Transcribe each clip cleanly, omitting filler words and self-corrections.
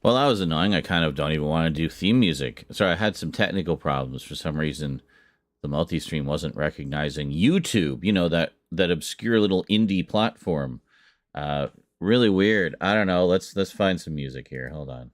Well, that was annoying. I kind of don't even want to do theme music. Sorry, I had some technical problems for some reason. The multi-stream wasn't recognizing YouTube. That obscure little indie platform. Uh, Really weird. I don't know. Let's find some music here. Hold on.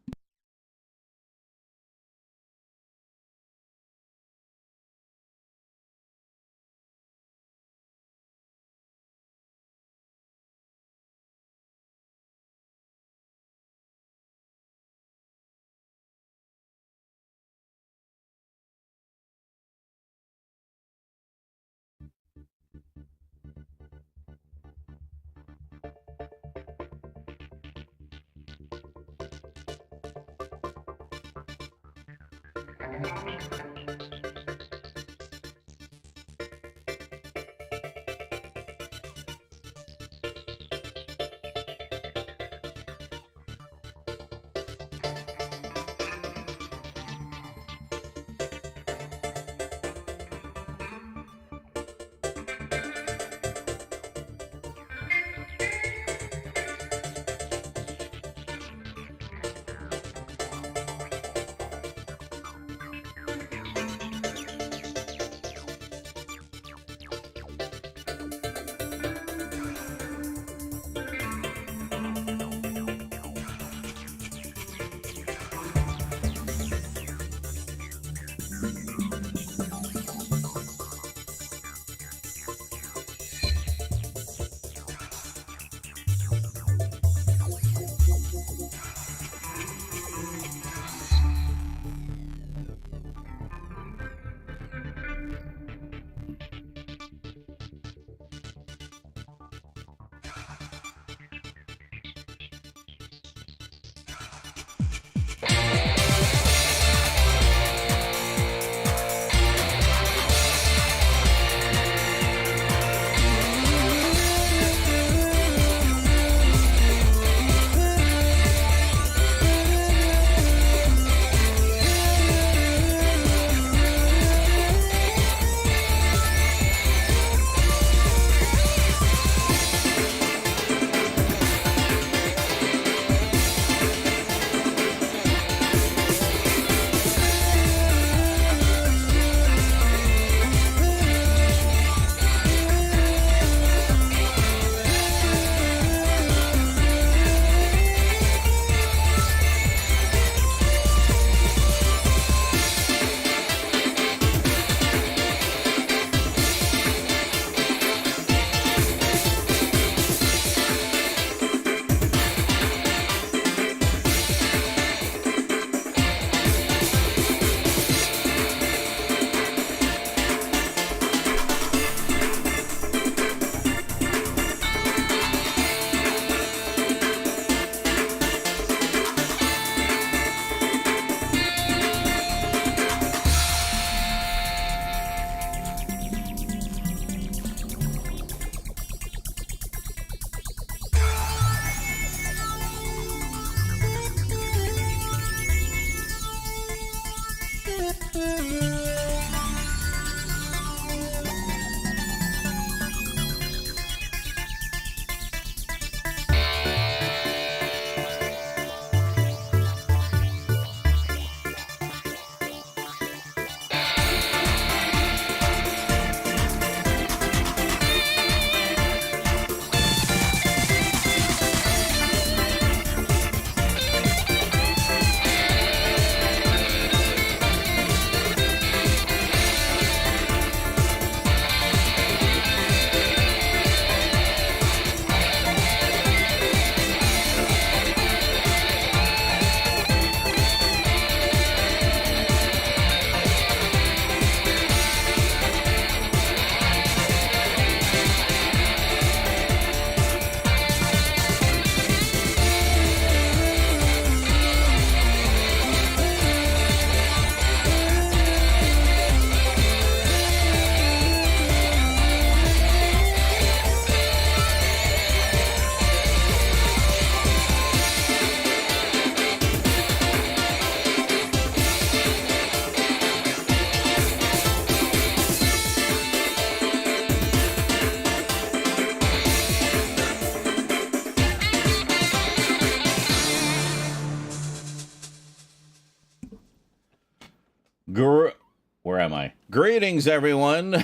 Greetings, everyone.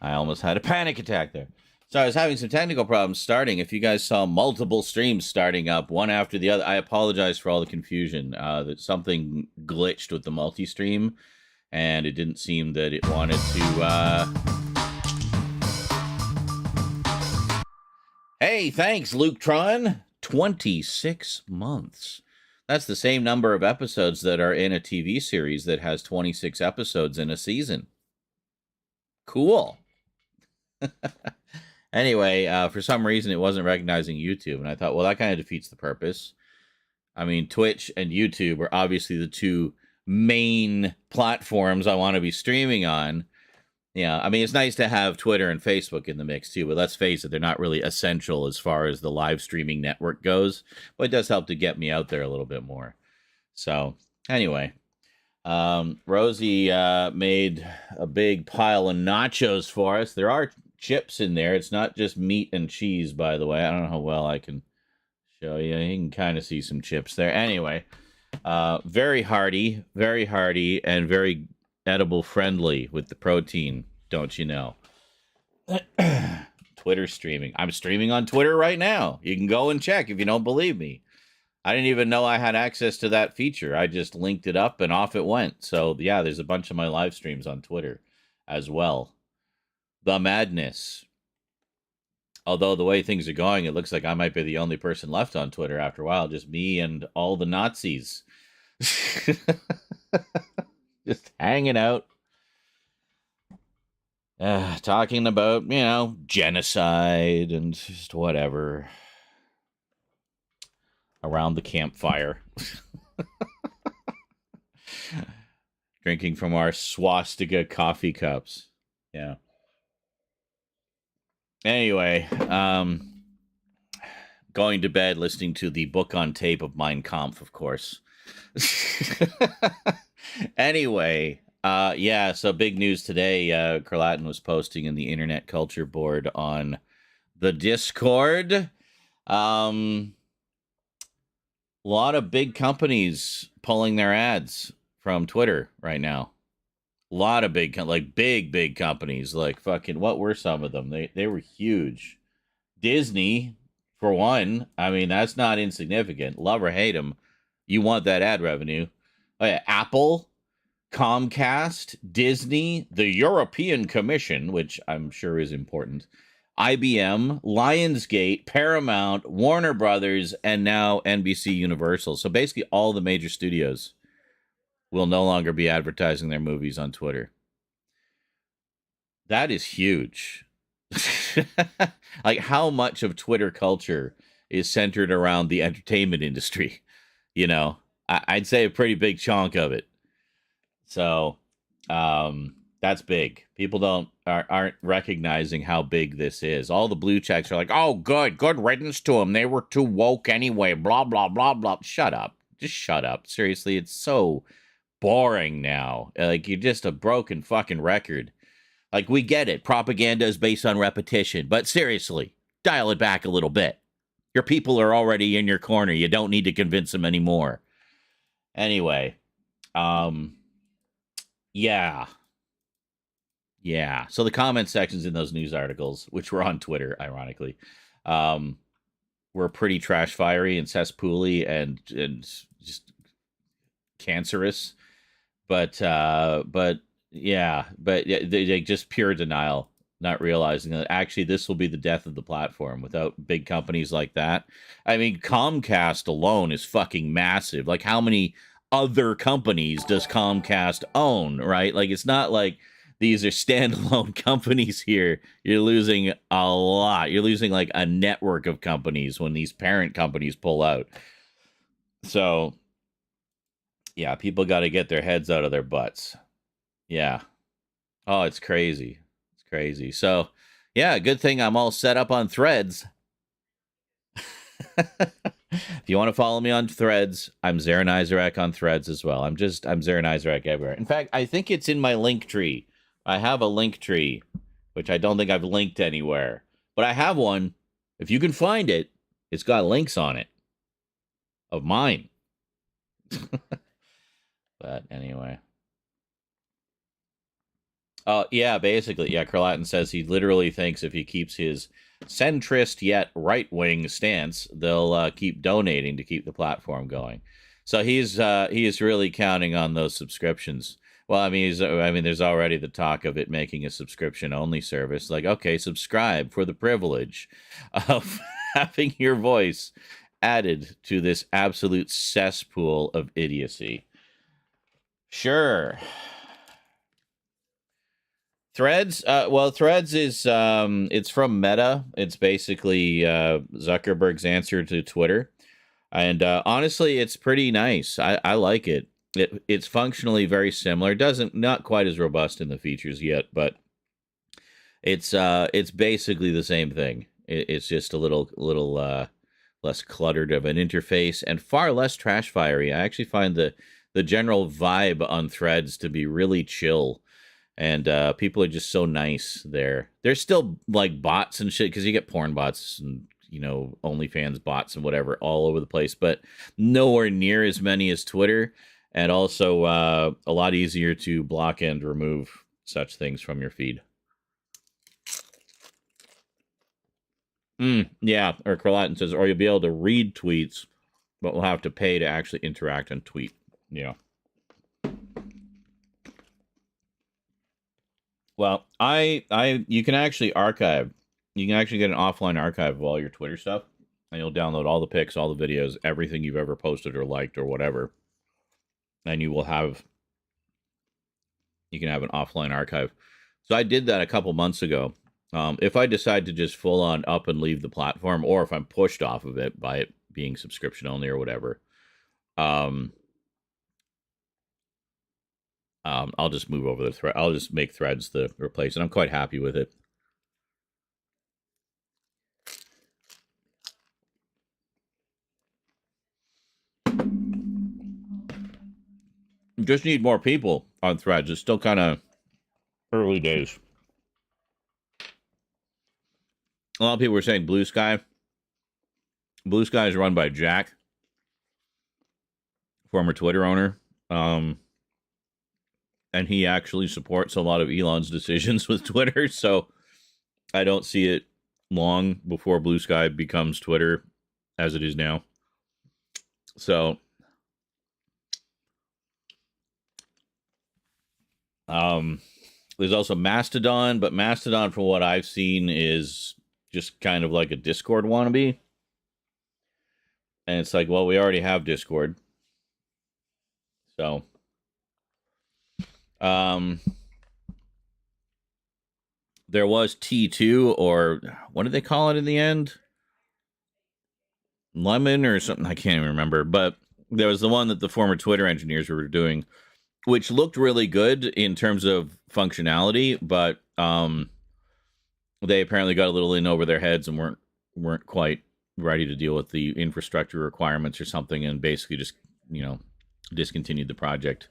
I almost had a panic attack there. So I was having some technical problems starting. If you guys saw multiple streams starting up, one after the other, I apologize for all the confusion. That something glitched with the multi-stream, and it didn't seem that it wanted to... Hey, thanks, Luketron. 26 months. That's the same number of episodes that are in a TV series that has 26 episodes in a season. Cool. Anyway, for some reason, it wasn't recognizing YouTube, and I thought, well, that kind of defeats the purpose. I mean, Twitch and YouTube are obviously the two main platforms I want to be streaming on. Yeah, I mean, it's nice to have Twitter and Facebook in the mix, too, but let's face it, they're not really essential as far as the live streaming network goes, but it does help to get me out there a little bit more. So, anyway, Rosie made a big pile of nachos for us. There are chips in there. It's not just meat and cheese, by the way. I don't know how well I can show you. You can kind of see some chips there. Anyway, very hearty, and very edible friendly with the protein, don't you know? Twitter streaming. I'm streaming on Twitter right now. You can go and check if you don't believe me. I didn't even know I had access to that feature. I just linked it up and off it went. So yeah, there's a bunch of my live streams on Twitter as well. The madness. Although the way things are going, it looks like I might be the only person left on Twitter after a while. Just me and all the Nazis. Just hanging out. Talking about, genocide and just whatever. Around the campfire. Drinking from our swastika coffee cups. Yeah. Anyway, going to bed listening to the book on tape of Mein Kampf, of course. Anyway, so big news today. Carlatin was posting in the Internet Culture Board on the Discord. A lot of big companies pulling their ads from Twitter right now. A lot of big companies, like fucking, what were some of them? They were huge. Disney, for one. I mean, that's not insignificant. Love or hate them, you want that ad revenue. Oh, yeah. Apple, Comcast, Disney, the European Commission, which I'm sure is important, IBM, Lionsgate, Paramount, Warner Brothers, and now NBC Universal. So basically all the major studios will no longer be advertising their movies on Twitter. That is huge. Like, how much of Twitter culture is centered around the entertainment industry? I'd say a pretty big chunk of it. So, that's big. People aren't recognizing how big this is. All the blue checks are like, oh, good riddance to them. They were too woke anyway. Blah, blah, blah, blah. Shut up. Just shut up. Seriously, it's so boring now. Like, you're just a broken fucking record. Like, we get it. Propaganda is based on repetition. But seriously, dial it back a little bit. Your people are already in your corner. You don't need to convince them anymore. Anyway, yeah. So the comment sections in those news articles, which were on Twitter, ironically, were pretty trash fiery and cesspool-y and just cancerous. But they just pure denial, not realizing that actually this will be the death of the platform without big companies like that. I mean, Comcast alone is fucking massive. Like, how many other companies does Comcast own, right? Like, it's not like these are standalone companies here. You're losing a lot. You're losing like a network of companies when these parent companies pull out. So, yeah, people got to get their heads out of their butts. Yeah. Oh, it's crazy. It's crazy. So, yeah, good thing I'm all set up on Threads. If you want to follow me on Threads, I'm Zarin Izarek on Threads as well. I'm Zarin Izarek everywhere. In fact, I think it's in my link tree. I have a link tree, which I don't think I've linked anywhere. But I have one. If you can find it, it's got links on it of mine. But anyway. Yeah, basically, yeah. Carlatin says he literally thinks if he keeps his centrist yet right wing stance, they'll keep donating to keep the platform going. So he is really counting on those subscriptions. Well, I mean, there's already the talk of it making a subscription only service. Like, okay, subscribe for the privilege of having your voice added to this absolute cesspool of idiocy. Sure. Threads, well, Threads is it's from Meta. It's basically Zuckerberg's answer to Twitter, and honestly, it's pretty nice. I like it. It's functionally very similar. Doesn't not quite as robust in the features yet, but it's basically the same thing. It's just a little less cluttered of an interface and far less trash fiery. I actually find the general vibe on Threads to be really chill, and people are just so nice there. There's still like bots and shit because you get porn bots and OnlyFans bots and whatever all over the place, but nowhere near as many as Twitter, and also a lot easier to block and remove such things from your feed. Yeah, or Carlatin says, or you'll be able to read tweets, but we'll have to pay to actually interact and tweet. Yeah. Well, you can actually archive. You can actually get an offline archive of all your Twitter stuff, and you'll download all the pics, all the videos, everything you've ever posted or liked or whatever, and you can have an offline archive. So I did that a couple months ago. If I decide to just full on up and leave the platform, or if I'm pushed off of it by it being subscription only or whatever, um, I'll just move over the thread. I'll just make Threads the replace, and I'm quite happy with it. You just need more people on Threads. It's still kind of early days. A lot of people were saying Blue Sky. Blue Sky is run by Jack, former Twitter owner. And he actually supports a lot of Elon's decisions with Twitter. So I don't see it long before Blue Sky becomes Twitter as it is now. So there's also Mastodon, but Mastodon, from what I've seen, is just kind of like a Discord wannabe. And it's like, well, we already have Discord. So there was T2, or what did they call it in the end? Lemon or something, I can't even remember. But there was the one that the former Twitter engineers were doing, which looked really good in terms of functionality, but they apparently got a little in over their heads and weren't quite ready to deal with the infrastructure requirements or something, and basically just discontinued the project.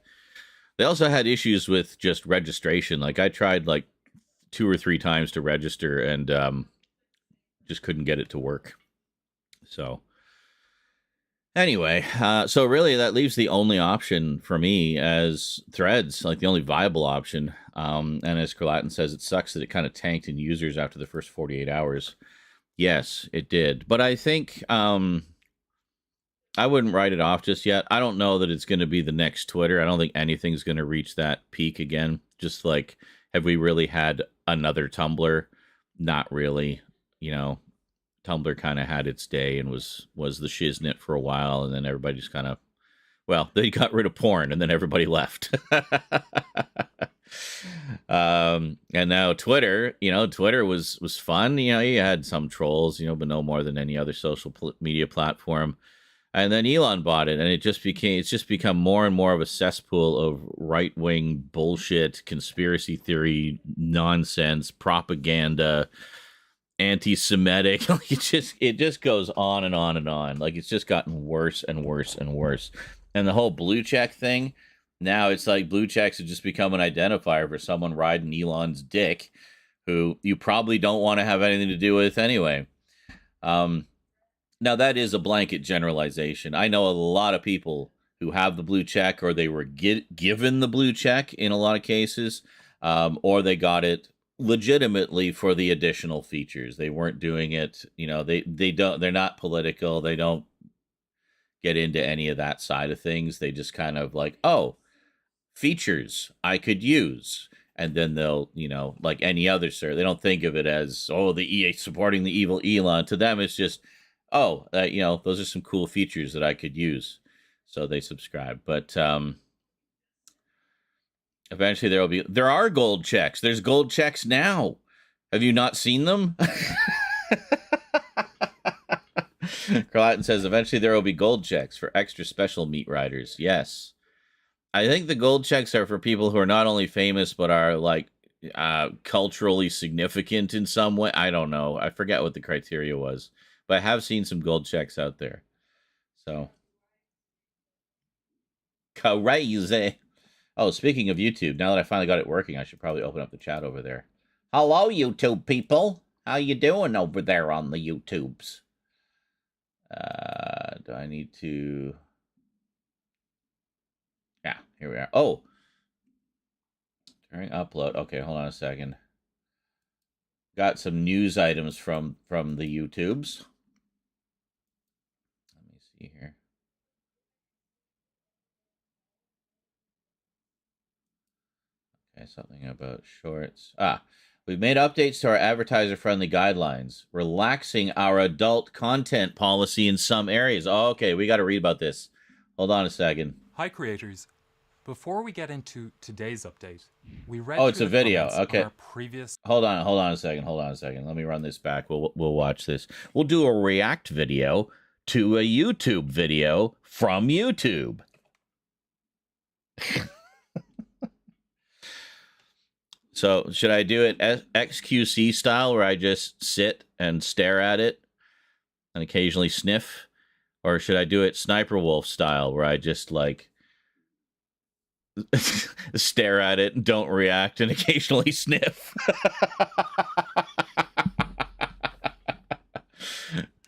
They also had issues with just registration. Like I tried like 2 or 3 times to register and just couldn't get it to work. So anyway, so really that leaves the only option for me as Threads, like the only viable option. And as Carlatin says, it sucks that it kind of tanked in users after the first 48 hours. Yes, it did. But I think I wouldn't write it off just yet. I don't know that it's going to be the next Twitter. I don't think anything's going to reach that peak again. Just like, have we really had another Tumblr? Not really. Tumblr kind of had its day and was the shiznit for a while, and then everybody just kind of, well, they got rid of porn, and then everybody left. And now Twitter, Twitter was fun. You had some trolls, but no more than any other social media platform. And then Elon bought it, and it's just become more and more of a cesspool of right wing bullshit, conspiracy theory, nonsense, propaganda, anti-Semitic. It just goes on and on and on. Like, it's just gotten worse and worse and worse. And the whole blue check thing, now it's like blue checks have just become an identifier for someone riding Elon's dick, who you probably don't want to have anything to do with anyway. Now, that is a blanket generalization. I know a lot of people who have the blue check, or they were given the blue check in a lot of cases. or they got it legitimately for the additional features. They weren't doing it, they're not political. They don't get into any of that side of things. They just kind of like, oh, features I could use. And then they'll, like any other service, they don't think of it as, oh, the EA supporting the evil Elon. To them, it's just, oh, those are some cool features that I could use. So they subscribe. But eventually there are gold checks. There's gold checks now. Have you not seen them? Carlatin says eventually there will be gold checks for extra special meat riders. Yes. I think the gold checks are for people who are not only famous, but are like culturally significant in some way. I don't know. I forget what the criteria was, but I have seen some gold checks out there. So, crazy. Oh, speaking of YouTube, now that I finally got it working, I should probably open up the chat over there. Hello, YouTube people. How you doing over there on the YouTubes? Do I need to... Yeah, here we are. Oh, during upload. Okay, hold on a second. Got some news items from the YouTubes. Let me see here. Okay, something about shorts. We've made updates to our advertiser-friendly guidelines, relaxing our adult content policy in some areas. Oh, okay, we got to read about this. Hold on a second. Hi, creators. Before we get into today's update, we read. Oh, it's a video. Okay. Our previous. Hold on a second. Let me run this back. We'll watch this. We'll do a react video to a YouTube video from YouTube. So should I do it XQC style, where I just sit and stare at it and occasionally sniff, or should I do it Sniper Wolf style, where I just like stare at it and don't react and occasionally sniff?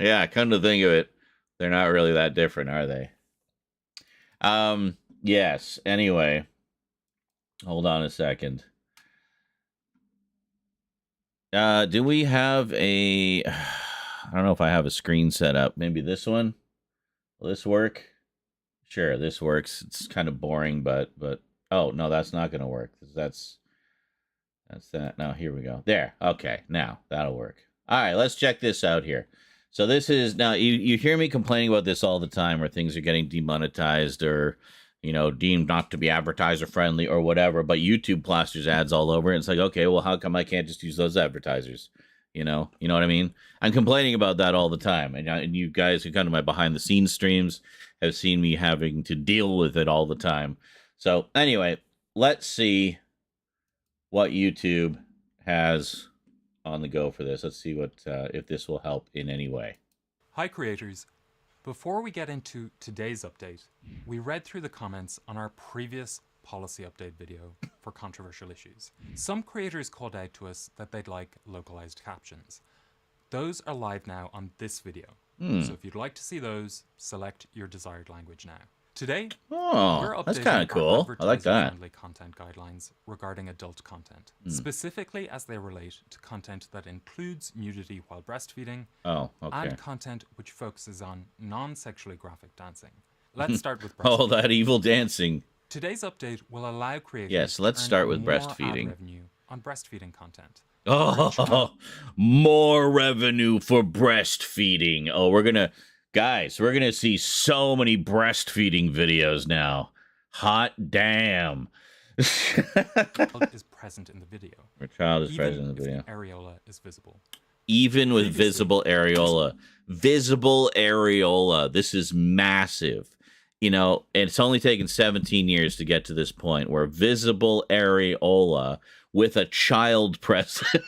Yeah, come to think of it, they're not really that different, are they? Yes. Anyway, hold on a second. Do we have a... I don't know if I have a screen set up. Maybe this one? Will this work? Sure, this works. It's kind of boring, but oh, no, that's not going to work. That's that. No, here we go. There. Okay, now that'll work. All right, let's check this out here. So this is... Now, you hear me complaining about this all the time, where things are getting demonetized or... deemed not to be advertiser friendly or whatever, but YouTube plasters ads all over it. It's like, okay, well, how come I can't just use those advertisers? You know what I mean? I'm complaining about that all the time. And you guys who come to my behind the scenes streams have seen me having to deal with it all the time. So anyway, let's see what YouTube has on the go for this. Let's see what if this will help in any way. Hi, creators. Before we get into today's update, we read through the comments on our previous policy update video for controversial issues. Some creators called out to us that they'd like localized captions. Those are live now on this video. So if you'd like to see those, select your desired language now. Today, we're updating that's kind of cool. I like that. Friendly content guidelines regarding adult content, specifically as they relate to content that includes nudity while breastfeeding, and content which focuses on non-sexually graphic dancing. Let's start with breastfeeding. Oh, that evil dancing. Today's update will allow creators yes, let's start with breastfeeding. Revenue on breastfeeding content. Oh, more revenue for breastfeeding. Oh, we're going to see so many breastfeeding videos now. Hot damn. Is present in the video. Your child is present in the video. Areola is visible. Even with visible areola. Visible areola. This is massive. It's only taken 17 years to get to this point where visible areola with a child present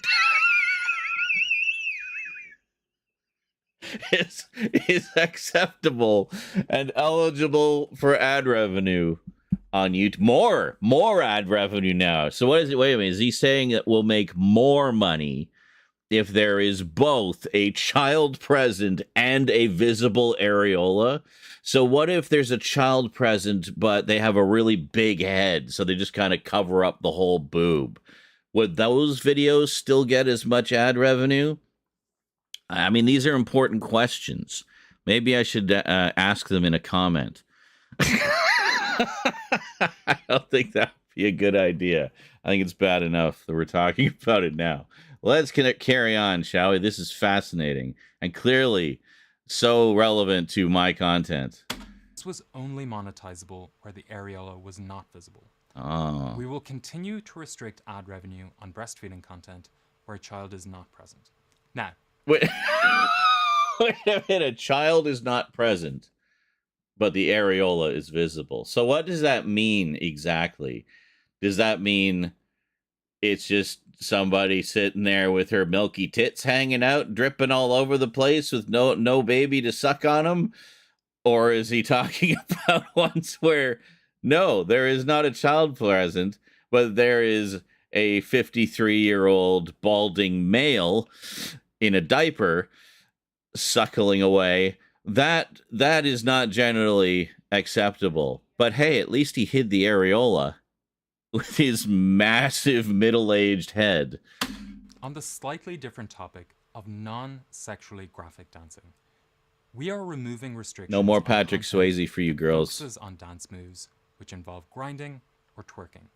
is acceptable and eligible for ad revenue on YouTube. More ad revenue now. So what is it? Wait a minute. Is he saying that we'll make more money if there is both a child present and a visible areola. So what if there's a child present, but they have a really big head, so they just kind of cover up the whole boob? Would those videos still get as much ad revenue? I mean, these are important questions. Maybe I should ask them in a comment. I don't think that would be a good idea. I think it's bad enough that we're talking about it now. Let's carry on, shall we? This is fascinating and clearly so relevant to my content. This was only monetizable where the areola was not visible. Oh. We will continue to restrict ad revenue on breastfeeding content where a child is not present. Now, Wait, wait a minute. A child is not present, but the areola is visible. So what does that mean exactly? Does that mean it's just somebody sitting there with her milky tits hanging out, dripping all over the place with no baby to suck on them? Or is he talking about ones where, no, there is not a child present, but there is a 53-year-old balding male in a diaper suckling away? That is not generally acceptable. But hey, at least he hid the areola with his massive middle-aged head. On the slightly different topic of non-sexually graphic dancing, we are removing restrictions. No more Patrick Swayze for you girls. Focuses on dance moves which involve grinding or twerking.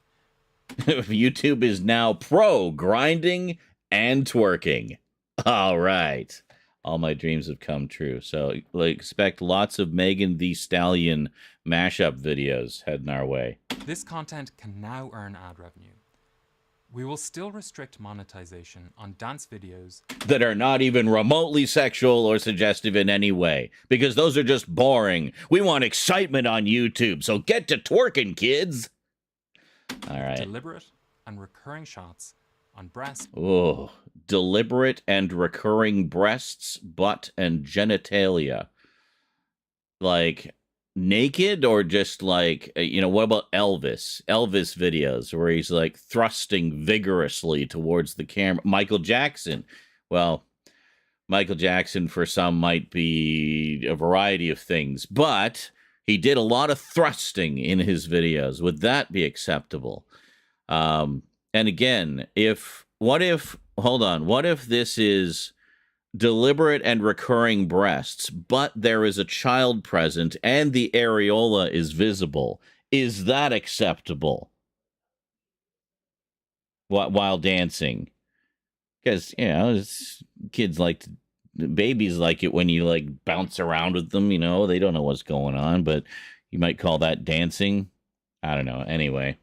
YouTube is now pro grinding and twerking. All right. All my dreams have come true. So expect lots of Megan Thee Stallion mashup videos heading our way. This content can now earn ad revenue. We will still restrict monetization on dance videos that are not even remotely sexual or suggestive in any way, because those are just boring. We want excitement on YouTube, so get to twerking, kids. All right. Deliberate and recurring shots on breasts. Oh, deliberate and recurring breasts, butt, and genitalia. Like naked, or just like, what about Elvis videos where he's like thrusting vigorously towards the camera? Michael Jackson, well, Michael Jackson for some might be a variety of things, but he did a lot of thrusting in his videos. Would that be acceptable? And again, what if this is deliberate and recurring breasts, but there is a child present and the areola is visible? Is that acceptable while dancing? Because, kids babies like it when you like bounce around with them, they don't know what's going on, but you might call that dancing. I don't know. Anyway.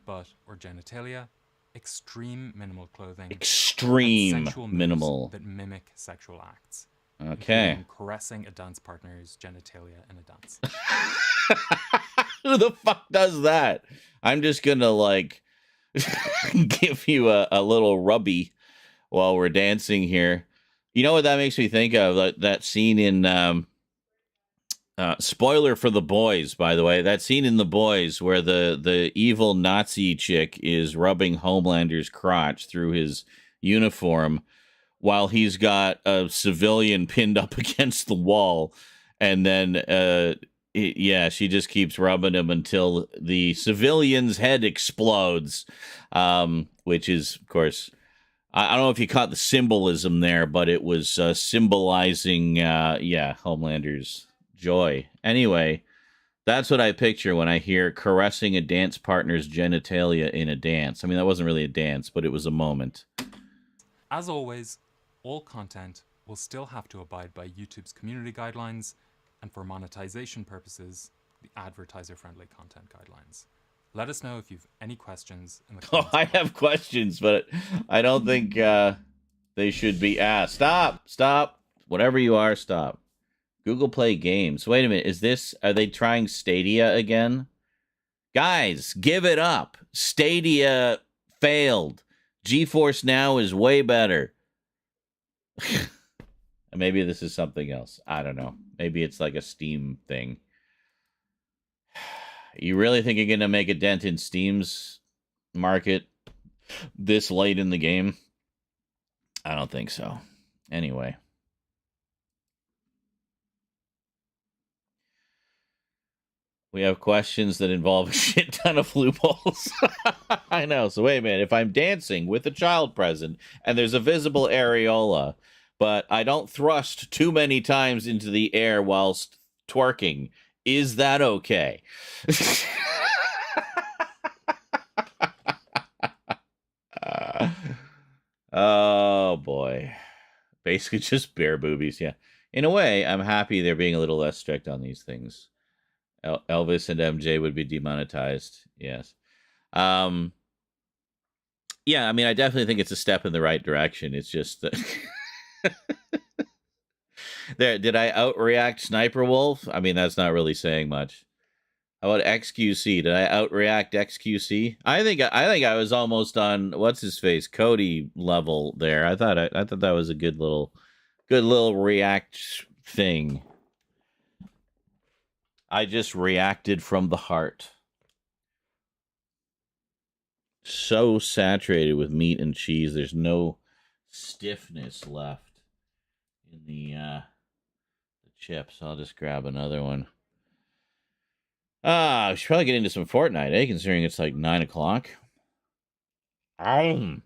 Butt or genitalia. Extreme minimal clothing. Extreme minimal. That mimic sexual acts. Okay. Caressing a dance partner's genitalia in a dance. Who the fuck does that? I'm just gonna give you a little rubby while we're dancing here. You know what that makes me think of? That scene in spoiler for The Boys, by the way. That scene in The Boys where the evil Nazi chick is rubbing Homelander's crotch through his uniform while he's got a civilian pinned up against the wall. And then, she just keeps rubbing him until the civilian's head explodes, which is, of course, I don't know if you caught the symbolism there, but it was symbolizing, Homelander's joy. Anyway, that's what I picture when I hear caressing a dance partner's genitalia in a dance. I mean, that wasn't really a dance, but it was a moment. As always, all content will still have to abide by YouTube's community guidelines, and for monetization purposes, the advertiser-friendly content guidelines. Let us know if you've any questions in the comments. I have questions, but I don't think they should be asked. Stop. Whatever you are, stop. Google Play Games. Wait a minute. Are they trying Stadia again? Guys, give it up. Stadia failed. GeForce Now is way better. Maybe this is something else. I don't know. Maybe it's like a Steam thing. You really think you're going to make a dent in Steam's market this late in the game? I don't think so. Anyway. We have questions that involve a shit ton of loopholes. I know. So wait a minute. If I'm dancing with a child present and there's a visible areola, but I don't thrust too many times into the air whilst twerking, is that okay? Oh boy. Basically just bare boobies, yeah. In a way, I'm happy they're being a little less strict on these things. Elvis and MJ would be demonetized. Yes. Um, yeah, I mean, I definitely think it's a step in the right direction. It's just that there. Did I outreact Sniper Wolf? I mean, that's not really saying much. How about XQC? Did I outreact XQC? I think I was almost on what's his face Cody level there. I thought that was a good little react thing. I just reacted from the heart. So saturated with meat and cheese, there's no stiffness left in the chips. I'll just grab another one. I should probably get into some Fortnite, eh? Considering it's like 9 o'clock. Um.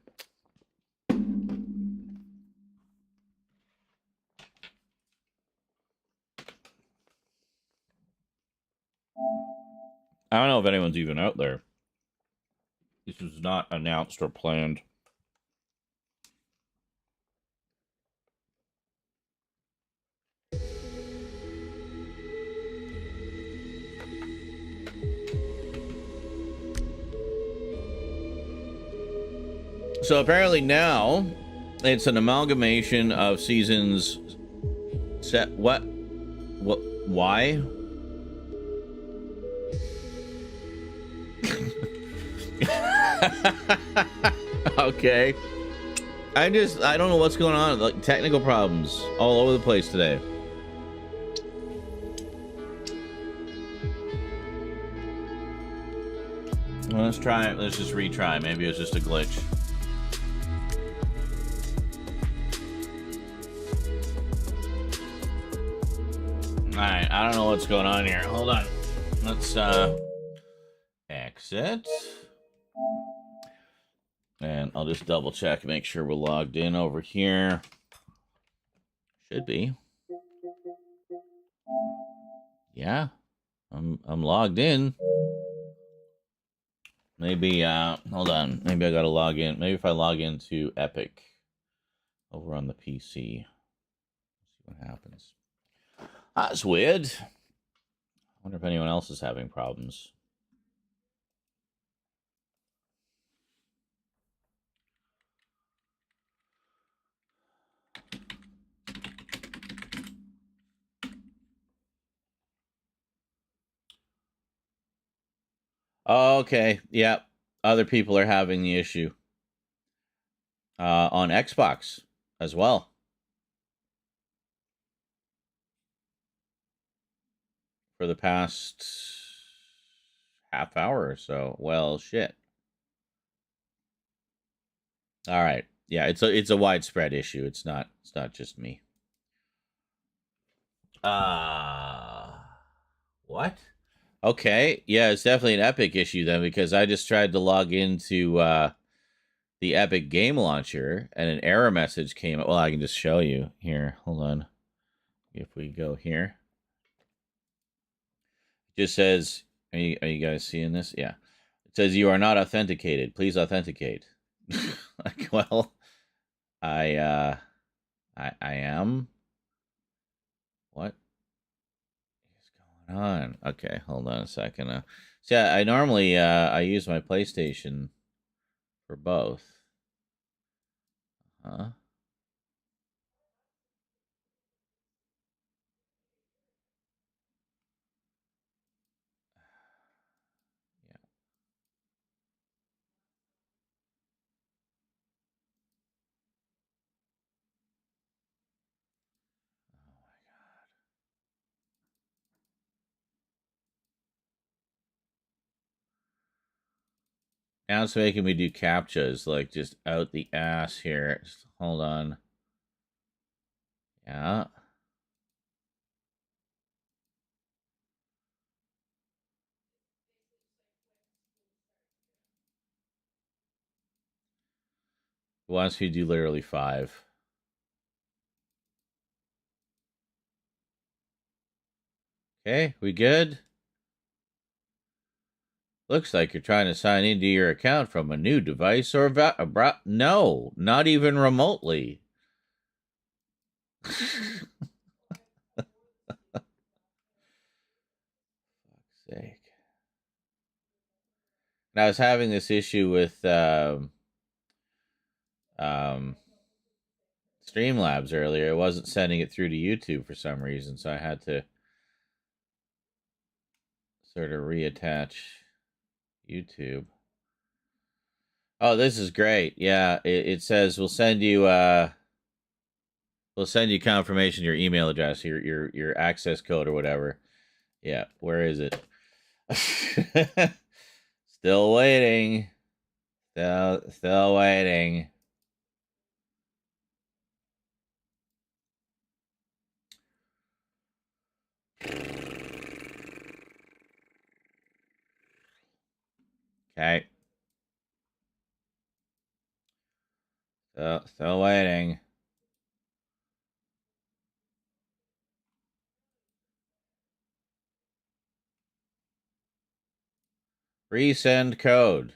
I don't know if anyone's even out there. This was not announced or planned. So apparently now it's an amalgamation of seasons. Set what? What? Why? Okay. I don't know what's going on. Like technical problems all over the place today. Well, let's try it. Let's just retry. Maybe it was just a glitch. Alright, I don't know what's going on here. Hold on. Let's exit. And I'll just double check, make sure we're logged in over here. Should be. Yeah. I'm logged in. Maybe hold on. Maybe I gotta log in. Maybe if I log into Epic over on the PC. See what happens. That's weird. I wonder if anyone else is having problems. Okay, yep. Other people are having the issue. On Xbox as well. For the past half hour or so. Well, shit. All right. Yeah, it's a widespread issue. It's not just me. What? Okay. Yeah, it's definitely an Epic issue then because I just tried to log into the Epic game launcher and an error message came up. Well, I can just show you here. Hold on. If we go here. It just says are you guys seeing this? Yeah. It says you are not authenticated. Please authenticate. Like, well, I am. What is going on? Okay, hold on a second. So yeah, I normally I use my PlayStation for both. Huh? Yeah. Oh my god. Now it's making me do captchas, like, just out the ass here. Just hold on. Yeah. Wants you to do literally 5. Okay, we good? Looks like you're trying to sign into your account from a new device or no, not even remotely. Fuck's sake. And I was having this issue with Streamlabs earlier. It wasn't sending it through to YouTube for some reason, so I had to sort of reattach YouTube. Oh, this is great. Yeah, it says we'll send you confirmation, your email address, your access code or whatever. Yeah, where is it? Still waiting. Still waiting. Okay. Still waiting. Resend code.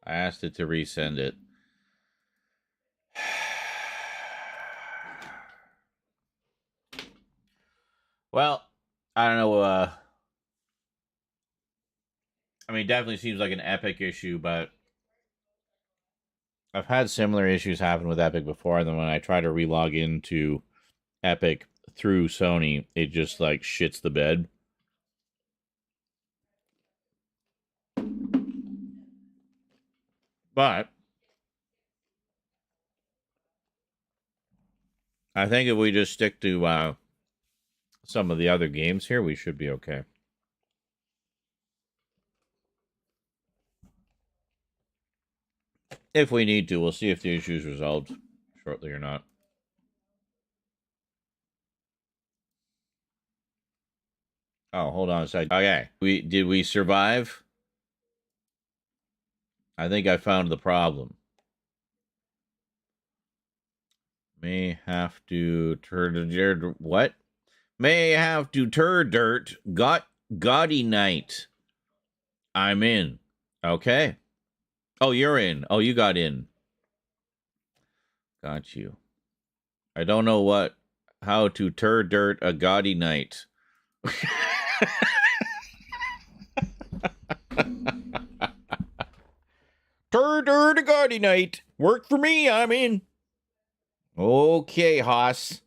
I asked it to resend it. Well, I don't know. I mean, definitely seems like an Epic issue, but I've had similar issues happen with Epic before. And then when I try to relog into Epic through Sony, it just like shits the bed. But I think if we just stick to some of the other games here, we should be okay. If we need to, we'll see if the issue is resolved shortly or not. Oh, hold on a second. Okay, did we survive? I think I found the problem. May have to turn what? May have to dirt. Gaudy night. I'm in. Okay. Oh, you're in. Oh, you got in. Got you. I don't know how to dirt a gaudy night. Dirt a gaudy night. Work for me. I'm in. Okay, Haas.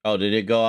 Oh, did it go off?